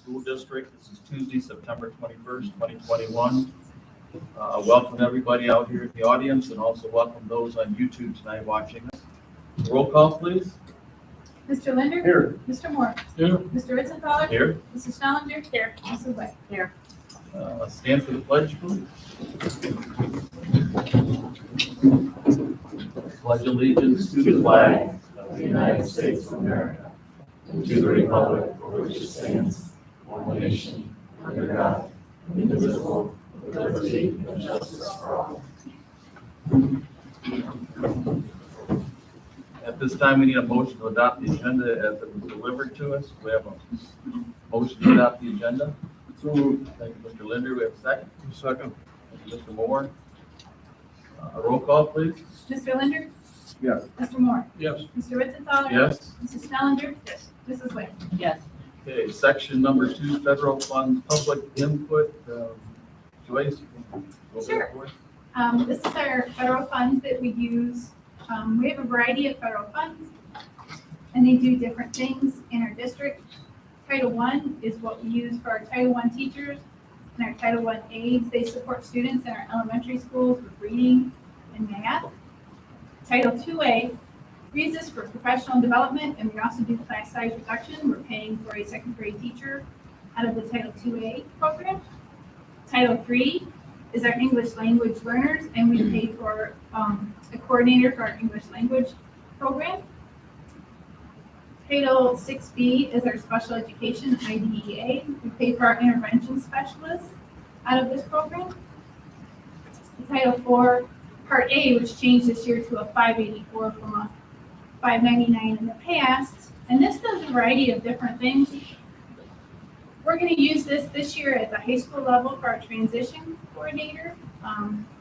School District. This is Tuesday, September 21st, 2021. Welcome everybody out here in the audience, and also welcome those on YouTube tonight watching us. Roll call, please. Mr. Linder? Here. Mr. Moore? Here. Mr. Ritzenthaler? Here. Mrs. Schellinger? Here. Mrs. White? Here. Let's stand for the pledge, please. Pledge allegiance to the flag of the United States of America, and to the republic for which it stands, one nation, under God, indivisible, with liberty and justice for all. At this time, we need a motion to adopt the agenda as it was delivered to us. We have a motion to adopt the agenda. So moved. Thank you, Mr. Linder. We have a second. Second. Thank you, Mr. Moore. A roll call, please. Mr. Linder? Yes. Mr. Moore? Yes. Mr. Ritzenthaler? Yes. Mrs. Schellinger? Yes. Mrs. White? Yes. Okay, section number 2, federal funds, public input. Joyce? Sure. This is our federal funds that we use. We have a variety of federal funds, and they do different things in our district. Title I is what we use for our Title I teachers and our Title I aides. They support students in our elementary schools with reading and math. Title IIA, we use this for professional development, and we also do class size reduction. We're paying for a second grade teacher out of the Title IIA program. Title III is our English language learners, and we pay for a coordinator for our English language program. Title 6B is our special education IDEA. We pay for our intervention specialists out of this program. Title 4, Part A, which changed this year to a 584 from a 599 in the past. And this does a variety of different things. We're going to use this year at the high school level for our transition coordinator.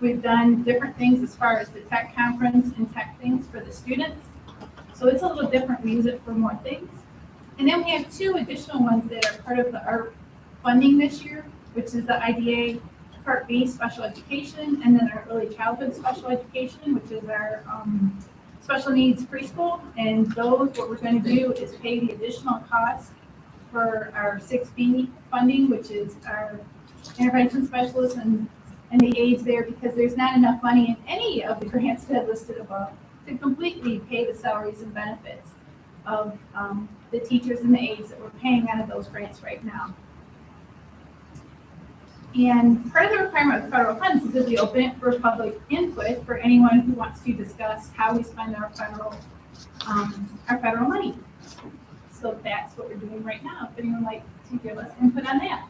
We've done different things as far as the tech conference and tech things for the students. So it's a little different. We use it for more things. And then we have 2 additional ones that are part of the ARP funding this year, which is the IDA Part B special education, and then our early childhood special education, which is our special needs preschool. And those, what we're going to do is pay the additional cost for our 6B funding, which is our intervention specialists and the aides there, because there's not enough money in any of the grants that are listed above to completely pay the salaries and benefits of the teachers and the aides that we're paying out of those grants right now. And part of the requirement of federal funds is that we open it for public input for anyone who wants to discuss how we spend our federal money. So that's what we're doing right now. If anyone would like to give us input on that.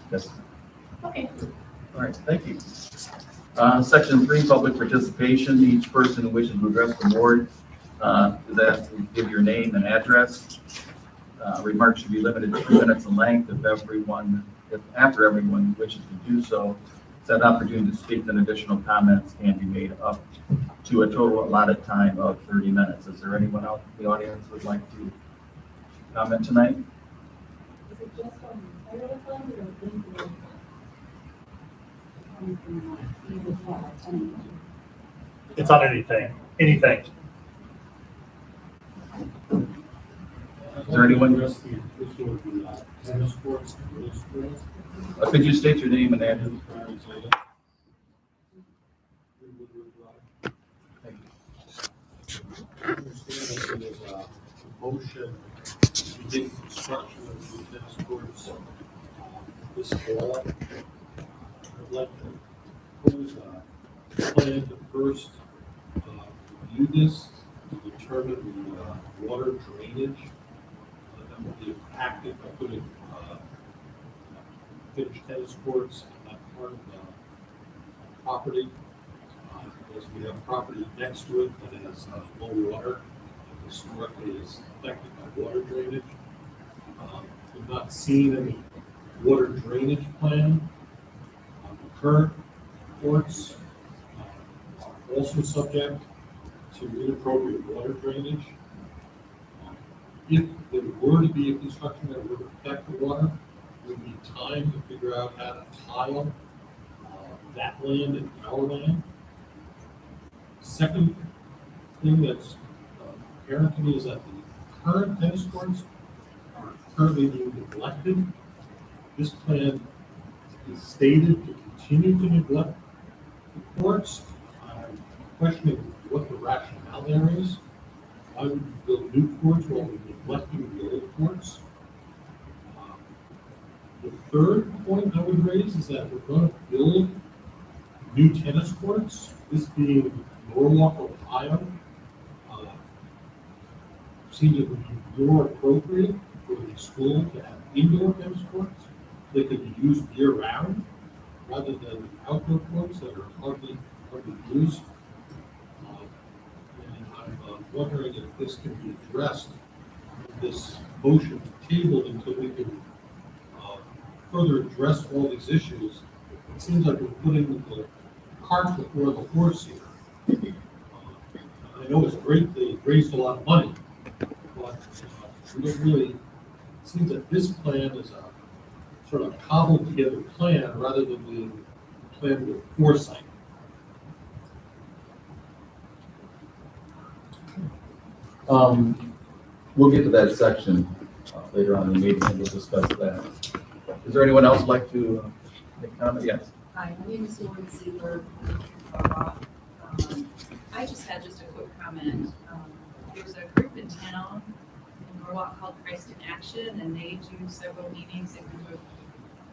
Yes. Okay. All right, thank you. Section 3, public participation. Each person who wishes to address the board is asked to give your name and address. Remarks should be limited to 2 minutes in length. If after everyone wishes to do so, it's an opportunity to speak, then additional comments can be made up to a total allotted time of 30 minutes. Is there anyone else in the audience who would like to comment tonight? Is it just on the federal fund or It's on anything. Anything. Is there anyone? Could you state your name and address? Motion to begin construction of the tennis courts this fall. I'd like to propose a plan to first review this to determine the water drainage that will be impacted by putting finished tennis courts on that part of the property. Because we have property next to it that has low water. Historically is affected by water drainage. We've not seen any water drainage plan. The current courts are also subject to inappropriate water drainage. If there were to be a construction that would affect the water, it would be time to figure out how to tile that land and our land. Second thing that's apparent to me is that the current tennis courts are currently being neglected. This plan is stated to continue to neglect the courts. I'm questioning what the rationale there is. Why would we build new courts while we're neglecting the old courts? The third point I would raise is that we're going to build new tennis courts, this being Norwalk, Ohio. Seems it would be more appropriate for the school to have indoor tennis courts that could be used year round rather than outdoor courts that are hardly used. And I'm wondering if this can be addressed, this motion tabled until we can further address all these issues. It seems like we're putting the cart before the horse here. I know it's great, they raised a lot of money, but we don't really, it seems that this plan is a sort of cobbled together plan rather than being a plan with foresight. We'll get to that section later on in the meeting, and we'll discuss that. Is there anyone else who'd like to make a comment? Yes. Hi, my name is Lauren Ziegler. I just had a quick comment. There's a group in town in Norwalk called Christ in Action, and they do several meetings. They've been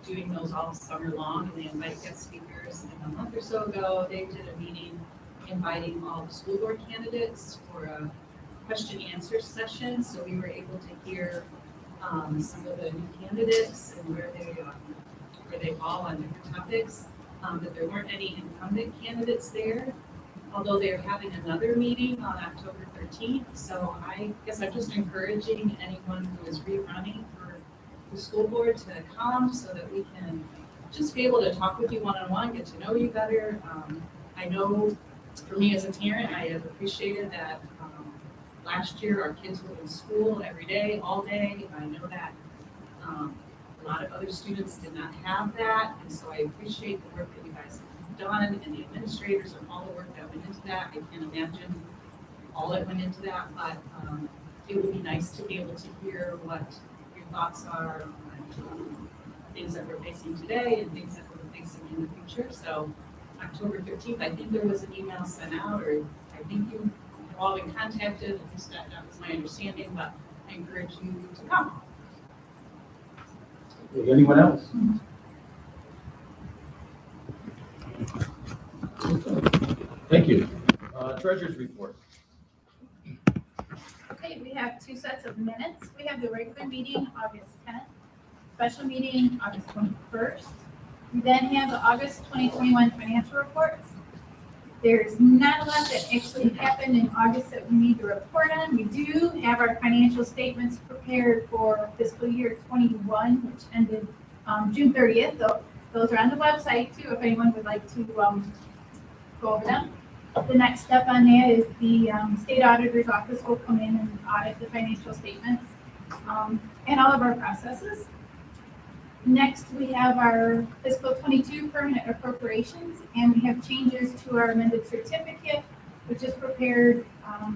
doing those all summer long, and they invite guest speakers. And a month or so ago, they did a meeting inviting all the school board candidates for a question answer session. So we were able to hear some of the new candidates and where they fall on different topics. But there weren't any incumbent candidates there, although they're having another meeting on October 13th. So I guess I'm just encouraging anyone who is rerunning for the school board to come so that we can just be able to talk with you one-on-one, get to know you better. I know for me as a parent, I have appreciated that last year our kids were in school every day, all day. I know that a lot of other students did not have that, and so I appreciate the work that you guys have done and the administrators and all the work that went into that. I can't imagine all that went into that, but it would be nice to be able to hear what your thoughts are on things that we're facing today and things that we're facing in the future. So October 13th, I think there was an email sent out, or I think you have all been contacted, at least that was my understanding, but I encourage you to come. Anyone else? Thank you. Treasurer's report. Okay, we have two sets of minutes. We have the regular meeting, August 10th, special meeting, August 21st. We then have the August 2021 financial reports. There's not a lot that actually happened in August that we need to report on. We do have our financial statements prepared for fiscal year 21, which ended June 30th. Those are on the website too, if anyone would like to go over them. The next step on that is the state auditor's office will come in and audit the financial statements and all of our processes. Next, we have our fiscal 22 permanent appropriations, and we have changes to our amended certificate, which is prepared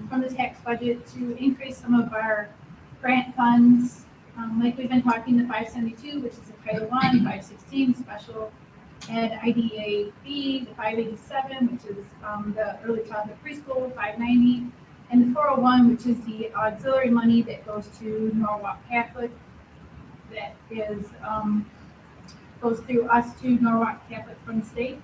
from the tax budget to increase some of our grant funds. Like we've been talking, the 572, which is the Title I, 516, special ed IDEA fee, the 587, which is the early childhood preschool, 590, and the 401, which is the auxiliary money that goes to Norwalk Catholic. That is goes through us to Norwalk Catholic from the state.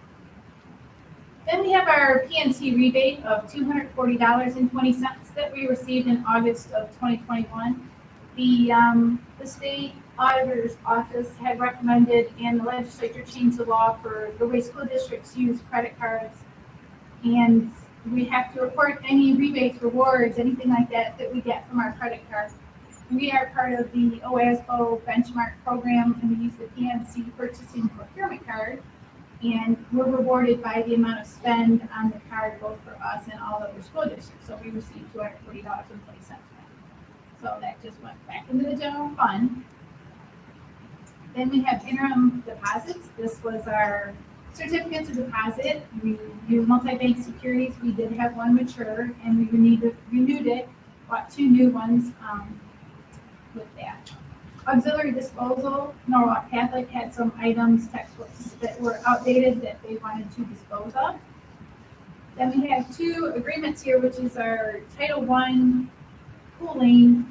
Then we have our PNC rebate of $240.20 that we received in August of 2021. The state auditor's office had recommended, and the legislature changed the law for the way school districts use credit cards, and we have to report any rebates, rewards, anything like that that we get from our credit card. We are part of the OASBO benchmark program, and we use the PNC purchasing procurement card, and we're rewarded by the amount of spend on the card, both for us and all other school districts. So we received $240.20. So that just went back into the general fund. Then we have interim deposits. This was our Certificates of deposit, we do multi-bank securities. We did have one mature and we renewed it, bought 2 new ones with that. Auxiliary disposal, Norwalk Catholic had some items, textbooks that were outdated that they wanted to dispose of. Then we have 2 agreements here, which is our Title I pooling.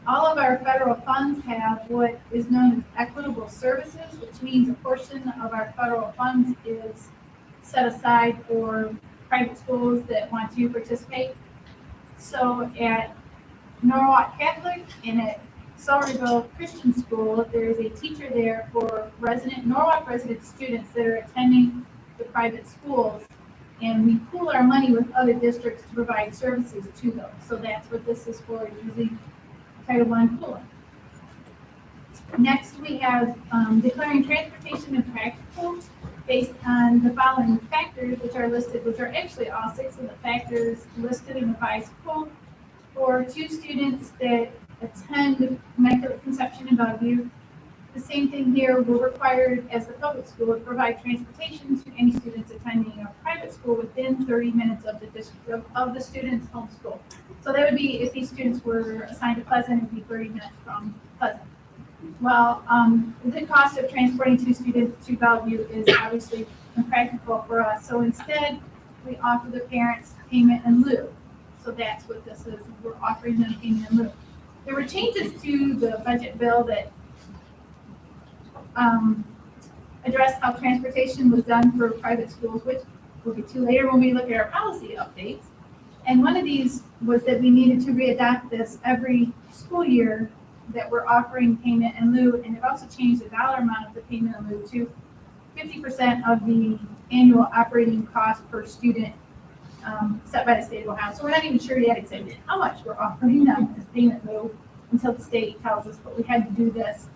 All of our federal funds have what is known as equitable services, which means a portion of our federal funds is set aside for private schools that want to participate. So at Norwalk Catholic and at Somerville Christian School, there is a teacher there for Norwalk resident students that are attending the private schools. And we pool our money with other districts to provide services to those. So that's what this is for, using Title I pooling. Next, we have declaring transportation and practical based on the following factors, which are listed, which are actually all 6 of the factors listed in the revised quote. For 2 students that attend Immaculate Conception in Bellevue, the same thing here, we're required as the public school to provide transportation to any students attending a private school within 30 minutes of the student's home school. So that would be, if these students were assigned to Pleasant, it would be 30 minutes from Pleasant. Well, the cost of transporting 2 students to Bellevue is obviously impractical for us. So instead, we offer the parents payment in lieu. So that's what this is. We're offering them payment in lieu. There were changes to the budget bill that addressed how transportation was done for private schools, which we'll get to later when we look at our policy updates. And one of these was that we needed to readopt this every school year, that we're offering payment in lieu, and it also changed the dollar amount of the payment in lieu to 50% of the annual operating cost per student set by the state of Ohio. So we're not even sure yet exactly how much we're offering them as payment in lieu until the state tells us, but we had to do this.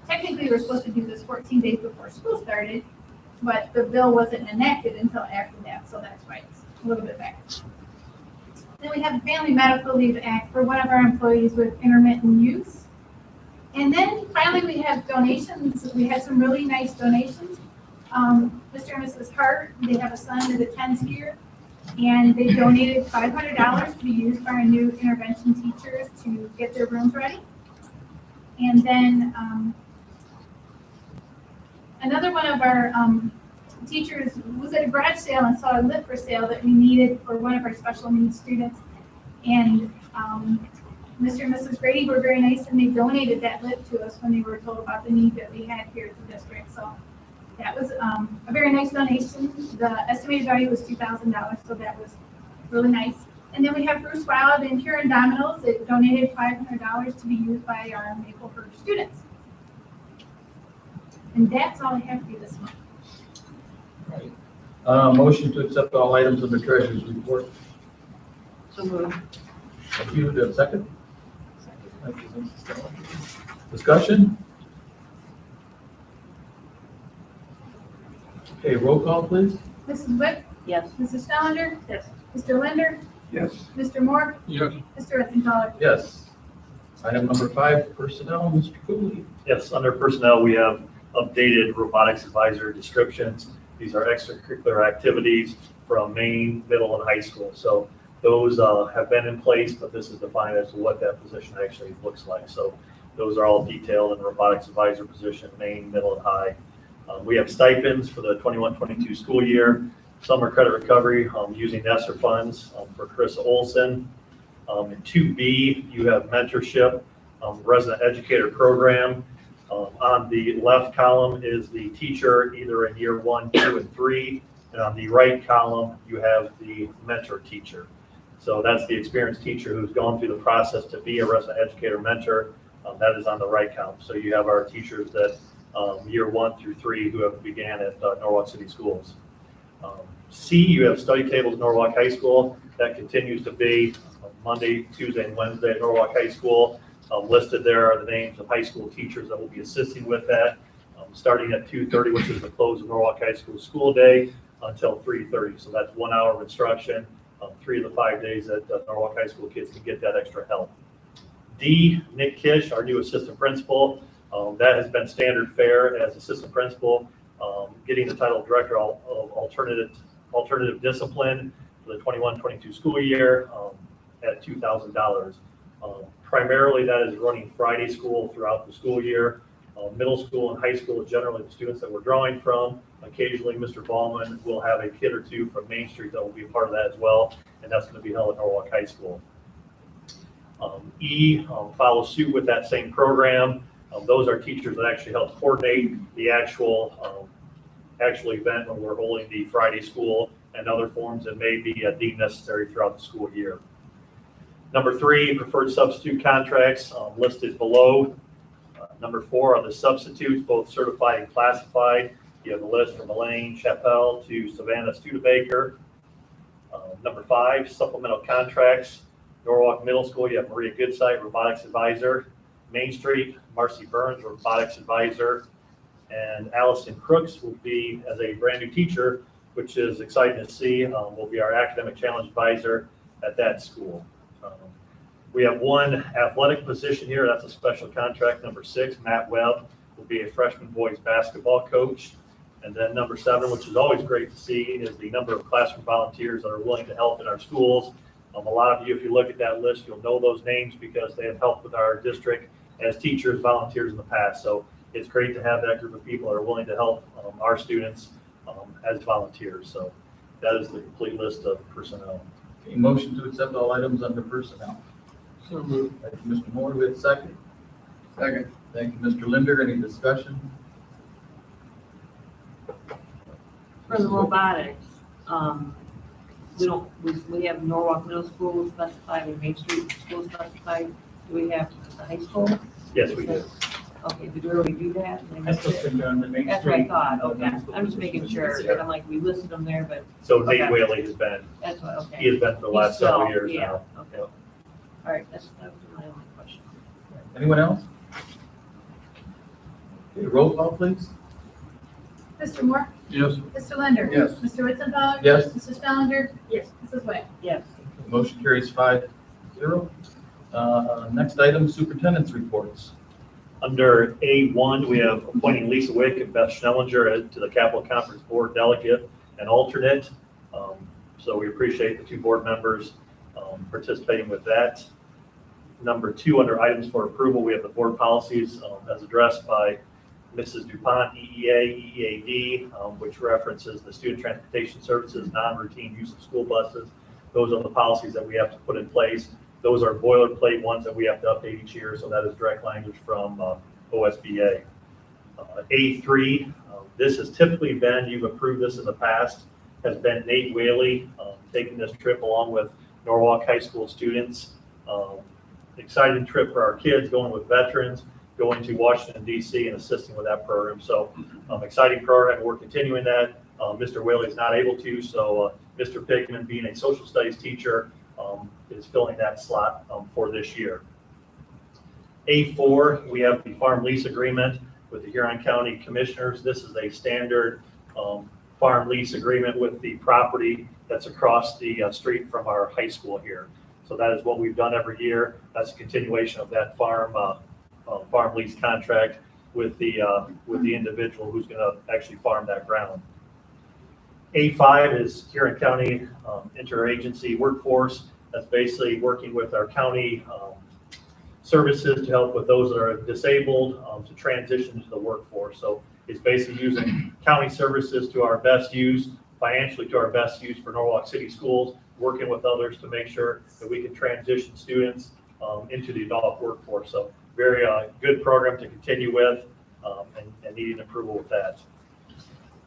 Technically, we were supposed to do this 14 days before school started, but the bill wasn't enacted until after that, so that's why it's a little bit back. Then we have the Family Medical Leave Act for one of our employees with intermittent use. And then finally, we have donations. We had some really nice donations. Mr. and Mrs. Hart, they have a son that attends here, and they donated $500 to be used by our new intervention teachers to get their rooms ready. And then another one of our teachers was at a garage sale and saw a lift for sale that we needed for one of our special needs students. And Mr. and Mrs. Grady were very nice, and they donated that lift to us when they were told about the need that we had here at the district. So that was a very nice donation. The estimated value was $2,000, so that was really nice. And then we have Bruce Wild and Kieran Domino's that donated $500 to be used by our Maplehurst students. And that's all I have for you this month. Right. Motion to accept all items of the treasurer's report. So moved. Thank you. Do you have a second? Thank you, Mrs. Stelling. Discussion? Okay, roll call, please. Mrs. Wick? Yes. Mrs. Stellinger? Yes. Mr. Linder? Yes. Mr. Moore? Yes. Mr. Ritzenholler? Yes. Item number 5, personnel, Mr. Cooley. Yes, under personnel, we have updated robotics advisor descriptions. These are extracurricular activities from Maine, middle, and high school. So those have been in place, but this is defined as to what that position actually looks like. So those are all detailed in the robotics advisor position, Maine, middle, and high. We have stipends for the 21-22 school year, summer credit recovery using ESSER funds for Chris Olson. In 2B, you have mentorship, resident educator program. On the left column is the teacher, either in year 1, 2, and 3. And on the right column, you have the mentor teacher. So that's the experienced teacher who's gone through the process to be a resident educator mentor. That is on the right column. So you have our teachers that year 1 through 3 who have began at Norwalk City Schools. C, you have study tables at Norwalk High School. That continues to be Monday, Tuesday, and Wednesday at Norwalk High School. Listed there are the names of high school teachers that will be assisting with that, starting at 2:30, which is the close of Norwalk High School school day, until 3:30. So that's 1 hour of instruction, 3 of the 5 days that Norwalk High School kids can get that extra help. D, Nick Kish, our new assistant principal. That has been standard fare as assistant principal. getting the title of Director of Alternative Discipline for the 21-22 school year at $2,000. Primarily, that is running Friday school throughout the school year. Middle school and high school is generally the students that we're drawing from. Occasionally, Mr. Ballman will have a kid or two from Main Street that will be a part of that as well, and that's going to be held at Norwalk High School. Follows suit with that same program. Those are teachers that actually help coordinate the actual event when we're holding the Friday school and other forms that may be deemed necessary throughout the school year. Number 3, preferred substitute contracts listed below. Number 4 are the substitutes, both certified and classified. You have the list from Elaine Chappelle to Savannah Studebaker. Number 5, supplemental contracts. Norwalk Middle School, you have Maria Goodside, Robotics Advisor. Main Street, Marcy Burns, Robotics Advisor. And Allison Crooks will be, as a brand new teacher, which is exciting to see, will be our Academic Challenge Advisor at that school. We have one athletic position here. That's a special contract. Number 6, Matt Webb will be a freshman boys basketball coach. And then number 7, which is always great to see, is the number of classroom volunteers that are willing to help in our schools. A lot of you, if you look at that list, you'll know those names because they have helped with our district as teachers, volunteers in the past. So it's great to have that group of people that are willing to help our students as volunteers. So that is the complete list of personnel. Okay, motion to accept all items under personnel. So moved. Thank you, Mr. Moore. Do we have a second? Second. Thank you, Mr. Linder. Any discussion? For the robotics, we have Norwalk Middle School specified and Main Street School specified. Do we have the high school? Yes, we do. Okay, did we already do that? That's what's been done, the Main That's what I Street. thought, okay. I'm just making sure, because I'm like, we listed them there, but So Nate Okay. Whaley has been, that's what, okay. he has been for the last several years Yeah, now. okay. All right, that was my only question. Anyone else? Okay, roll call, please. Mr. Moore? Yes. Mr. Linder? Yes. Mr. Wittenfeld? Yes. Mrs. Bellinger? Yes. Mrs. Wade? Yes. Motion carries 5-0. Next item, Superintendents Reports. Under A1, we have appointing Lisa Wick and Beth Schnellinger to the Capital Conference Board Delegate and Alternate. So we appreciate the 2 board members participating with that. Number 2, under items for approval, we have the board policies as addressed by Mrs. DuPont, EEA, EEAD, which references the student transportation services, non-routine use of school buses. Those are the policies that we have to put in place. Those are boilerplate ones that we have to update each year, so that is direct language from OSBA. A3, this has typically been, you've approved this in the past, has been Nate Whaley taking this trip along with Norwalk High School students. Exciting trip for our kids, going with veterans, going to Washington, D.C. and assisting with that program. So exciting program. We're continuing that. Mr. Whaley is not able to, so Mr. Pickman, being a social studies teacher, is filling that slot for this year. A4, we have the farm lease agreement with the Huron County Commissioners. This is a standard farm lease agreement with the property that's across the street from our high school here. So that is what we've done every year. That's a continuation of that farm lease contract with the individual who's going to actually farm that ground. A5 is Huron County interagency workforce. That's basically working with our county services to help with those that are disabled to transition to the workforce. So it's basically using county services to our best use, financially to our best use for Norwalk City Schools, working with others to make sure that we can transition students into the adult workforce. So very good program to continue with and needing approval with that.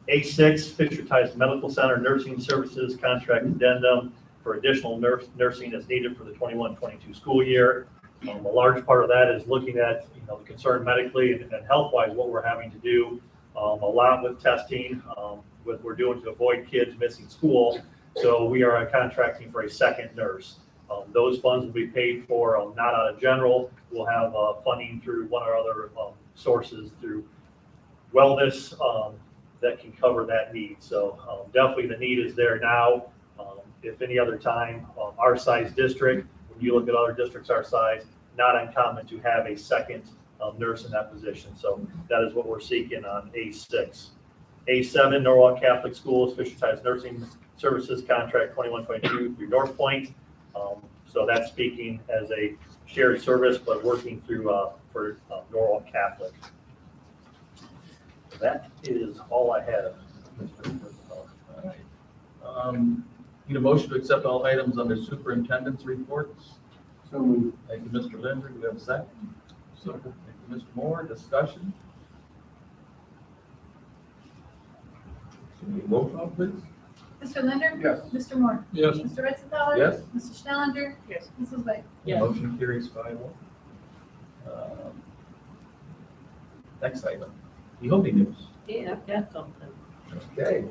A6, Fisher Tice Medical Center Nursing Services Contract Addendum for additional nursing as needed for the 21-22 school year. A large part of that is looking at the concern medically and health-wise what we're having to do. A lot with testing, what we're doing to avoid kids missing school. So we are contracting for a second nurse. Those funds will be paid for not out of general. We'll have funding through one or other sources through wellness that can cover that need. So definitely the need is there now. If any other time, our size district, when you look at other districts our size, not uncommon to have a second nurse in that position. So that is what we're seeking on A6. A7, Norwalk Catholic Schools, Fisher-Times Nursing Services Contract 2122 through North Point. So that's speaking as a shared service, but working through for Norwalk Catholic. That is all I have. All right. Need a motion to accept all items under Superintendents Reports? So moved. Thank you, Mr. Linder. Do we have a second? Second. Thank you, Mr. Moore. Discussion? Roll call, please. Mr. Linder? Yes. Mr. Moore? Yes. Mr. Ritzenthaler? Yes. Mr. Schnellinger? Yes. Mrs. Wade? Yes. Motion carries 5-0. Next item, the Hobie News. Yeah, I've got something. Okay.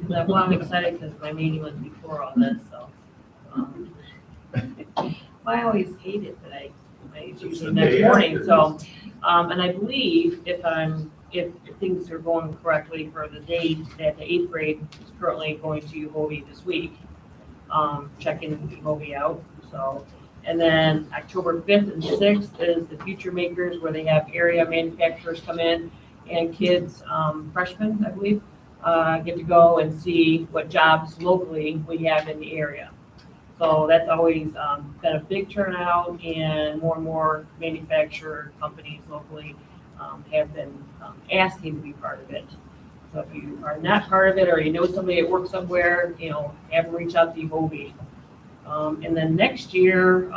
Well, I'm excited because my meeting was before all this, so. I always hate it, but it's the usually next day morning, after. so. And I believe if things are going correctly for the date, that the 8th grade is currently going to Hobie this week. Checking Hobie out, so. And then October 5th and 6th is the Future Makers, where they have area manufacturers come in and kids, freshmen, I believe, get to go and see what jobs locally we have in the area. So that's always been a big turnout, and more manufacturer companies locally have been asking to be part of it. So if you are not part of it, or you know somebody at work somewhere, have them reach out to Hobie. And then next year,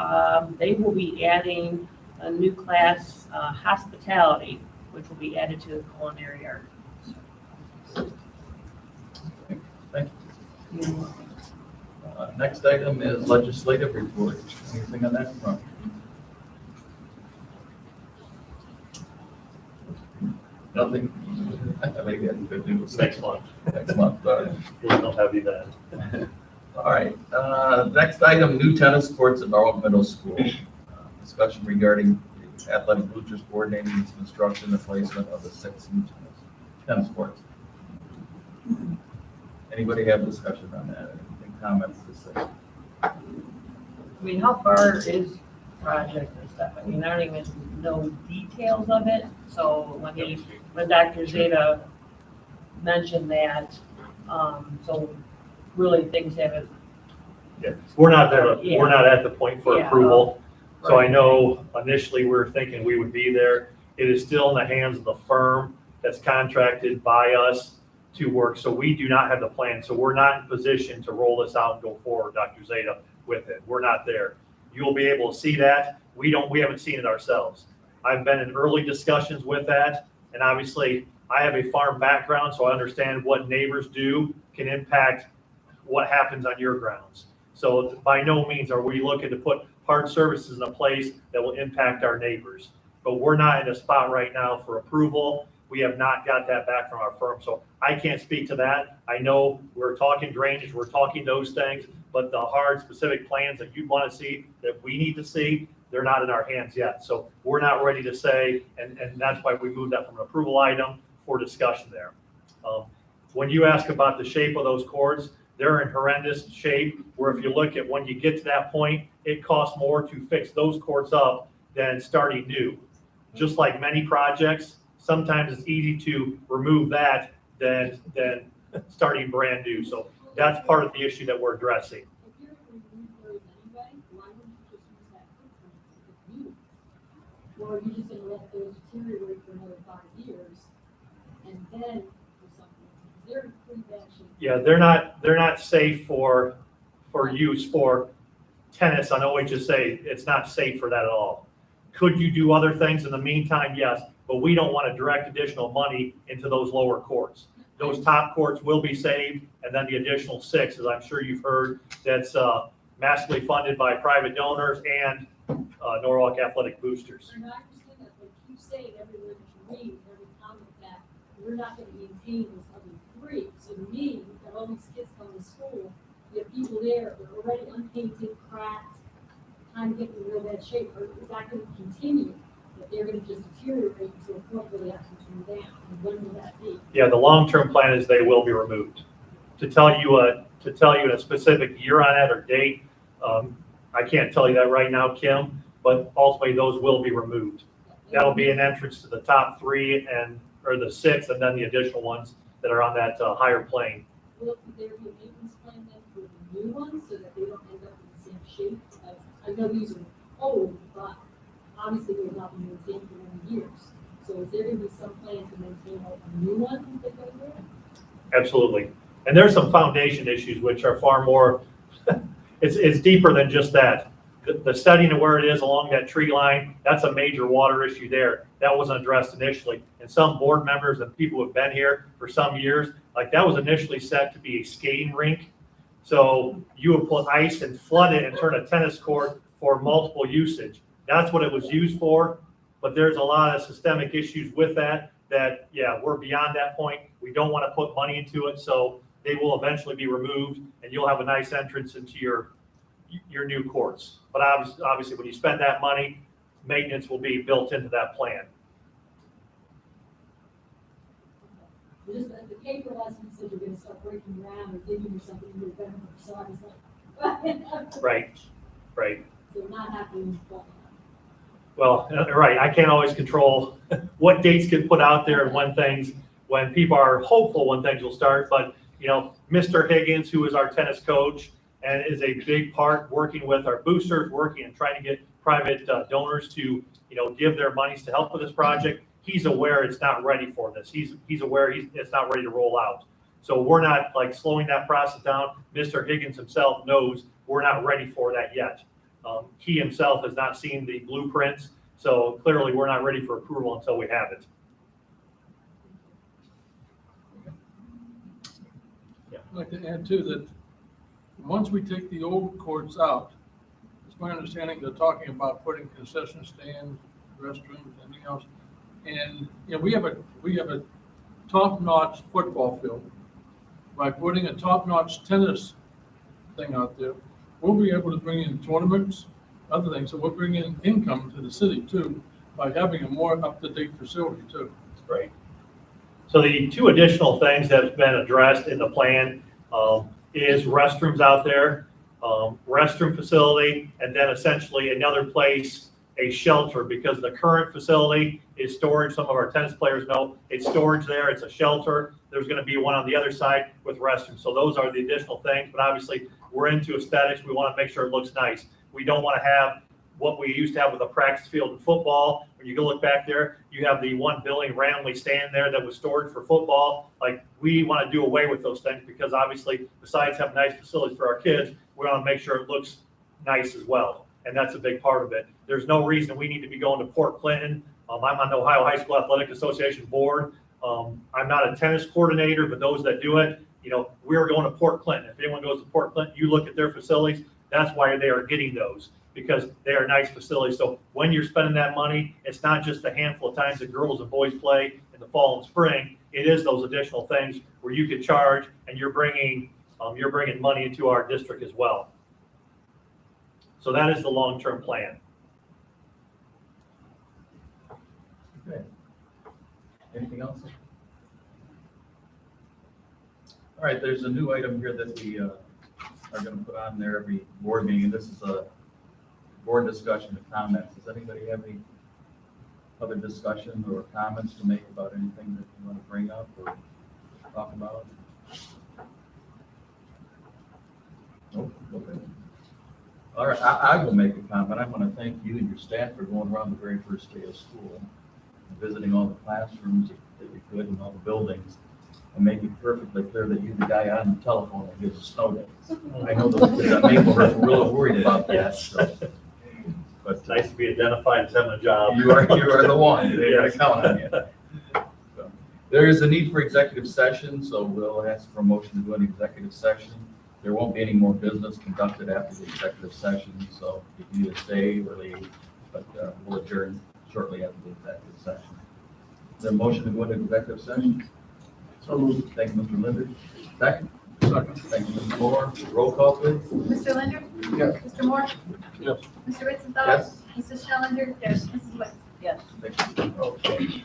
they will be adding a new class, hospitality, which will be added to the culinary arts. Thank you. Next item is legislative report. Anything on that front? Nothing? Maybe that's good news. Next month. Next month. We don't have you then. All right. Next item, new tennis courts at Norwalk Middle School. Discussion regarding the athletic bleachers coordinating construction and placement of the 6 new tennis courts. Anybody have discussion on that? Any comments to say? I mean, how far is project and stuff? I mean, I don't even know details of it. So when Dr. Zeta mentioned that, so really things haven't. Yeah, we're not there. Yeah. We're not at the point for Yeah. approval. So I Right. know initially we were thinking we would be there. It is still in the hands of the firm that's contracted by us to work. So we do not have the plan. So we're not in position to roll this out and go forward, Dr. Zeta, with it. We're not there. You'll be able to see that. We haven't seen it ourselves. I've been in early discussions with that. And obviously I have a farm background, so I understand what neighbors do can impact what happens on your grounds. So by no means are we looking to put hard services in a place that will impact our neighbors. But we're not in a spot right now for approval. We have not got that back from our firm. So I can't speak to that. I know we're talking drainage, we're talking those things, but the hard specific plans that you want to see, that we need to see, they're not in our hands yet. So we're not ready to say, and that's why we moved that from an approval item for discussion there. When you ask about the shape of those courts, they're in horrendous shape, where if you look at when you get to that point, it costs more to fix those courts up than starting new. Just like many projects, sometimes it's easy to remove that than starting brand new. So that's part of the issue that we're addressing. If you're going to remove those anyway, why wouldn't you just use that footprint if you? Or are you just gonna let those deteriorate for another 5 years and then do something? They're in pretty bad shape. Yeah, they're not safe for use for tennis on OHSA. It's not safe for that at all. Could you do other things in the meantime? Yes, but we don't want to direct additional money into those lower courts. Those top courts will be saved, and then the additional 6, as I'm sure you've heard, that's massively funded by private donors and Norwalk Athletic Boosters. And I understand that, but you say everywhere that you read, every comment that we're not gonna maintain those other 3. So to me, you've got all these kids coming to school, you have people there, they're already unpainted, cracked, kind of getting in real bad shape, or is that gonna continue? That they're gonna just deteriorate to a point where they have to turn down, and when will that be? Yeah, the long-term plan is they will be removed. To tell you a specific year on it or date, I can't tell you that right now, Kim, but ultimately those will be removed. That'll be an entrance to the top 3 or the 6, and then the additional ones that are on that higher plane. Will there be a maintenance plan then for the new ones so that they don't end up in the same shape? I know these are old, but obviously they've not been maintained for many years. So is there going to be some plan to maintain a new one that go there? Absolutely. And there's some foundation issues which are far more, it's deeper than just that. The setting of where it is along that tree line, that's a major water issue there. That wasn't addressed initially. And some board members and people who have been here for some years, like that was initially set to be a skating rink. So you would put ice and flood it and turn a tennis court for multiple usage. That's what it was used for. But there's a lot of systemic issues with that, yeah, we're beyond that point. We don't want to put money into it. So they will eventually be removed and you'll have a nice entrance into your new courts. But obviously when you spend that money, maintenance will be built into that plan. Just the paper last week said you're going to start breaking ground or digging or something in November. So I was like, Right. So not happening. Well, right, I can't always control what dates get put out there and when people are hopeful when things will start. But, you know, Mr. Higgins, who is our tennis coach and is a big part working with our boosters, working and trying to get private donors to, you know, give their monies to help with this project. He's aware it's not ready for this. He's aware it's not ready to roll out. So we're not like slowing that process down. Mr. Higgins himself knows we're not ready for that yet. He himself has not seen the blueprints, so clearly we're not ready for approval until we have it. I'd like to add too that once we take the old courts out, it's my understanding they're talking about putting concession stands, restrooms, anything else. And, you know, we have a top-notch football field. By putting a top-notch tennis thing out there, we'll be able to bring in tournaments, other things. So we'll bring in income to the city too by having a more up-to-date facility too. Right. So the two additional things that have been addressed in the plan is restrooms out there, restroom facility, and then essentially another place, a shelter, because the current facility is storage. Some of our tennis players know it's storage there. It's a shelter. There's going to be one on the other side with restrooms. So those are the additional things. But obviously, we're into aesthetics. We want to make sure it looks nice. We don't want to have what we used to have with a practice field in football. When you go look back there, you have the one building randomly standing there that was storage for football. Like, we want to do away with those things because obviously, besides having nice facilities for our kids, we want to make sure it looks nice as well. And that's a big part of it. There's no reason we need to be going to Port Clinton. I'm on the Ohio High School Athletic Association board. I'm not a tennis coordinator, but those that do it, you know, we're going to Port Clinton. If anyone goes to Port Clinton, you look at their facilities. That's why they are getting those, because they are nice facilities. So when you're spending that money, it's not just a handful of times that girls and boys play in the fall and spring. It is those additional things where you can charge, and you're bringing money into our district as well. So that is the long-term plan. Okay. Anything else? All right, there's a new item here that we are going to put on there every board meeting. This is a board discussion and comments. Does anybody have any other discussion or comments to make about anything that you want to bring up or talk about? Nope. Okay. All right, I will make a comment. I want to thank you and your staff for going around the very first day of school and visiting all the classrooms that you could and all the buildings, and make it perfectly clear that you're the guy on the telephone that gives us snow days. I know those kids at Maplehurst were really worried about that. Yes. So. But It's nice to be identified as having a job. you are the one. They're going to count on you. So, there is a need for executive session, so we'll ask for a motion to go into executive session. There won't be any more business conducted after the executive session, so if you need to stay or leave, but we'll adjourn shortly after the executive session. Is there a motion to go into executive session? So moved. Thank you, Mr. Linder. Second? Second. Thank you, Mr. Moore. Roll call, please. Mr. Linder? Yes. Mr. Moore? Yes. Mr. Ritzenfeld? Yes. Mrs. Schillinger? Yes. Mrs. West? Yes. Thank you. Okay.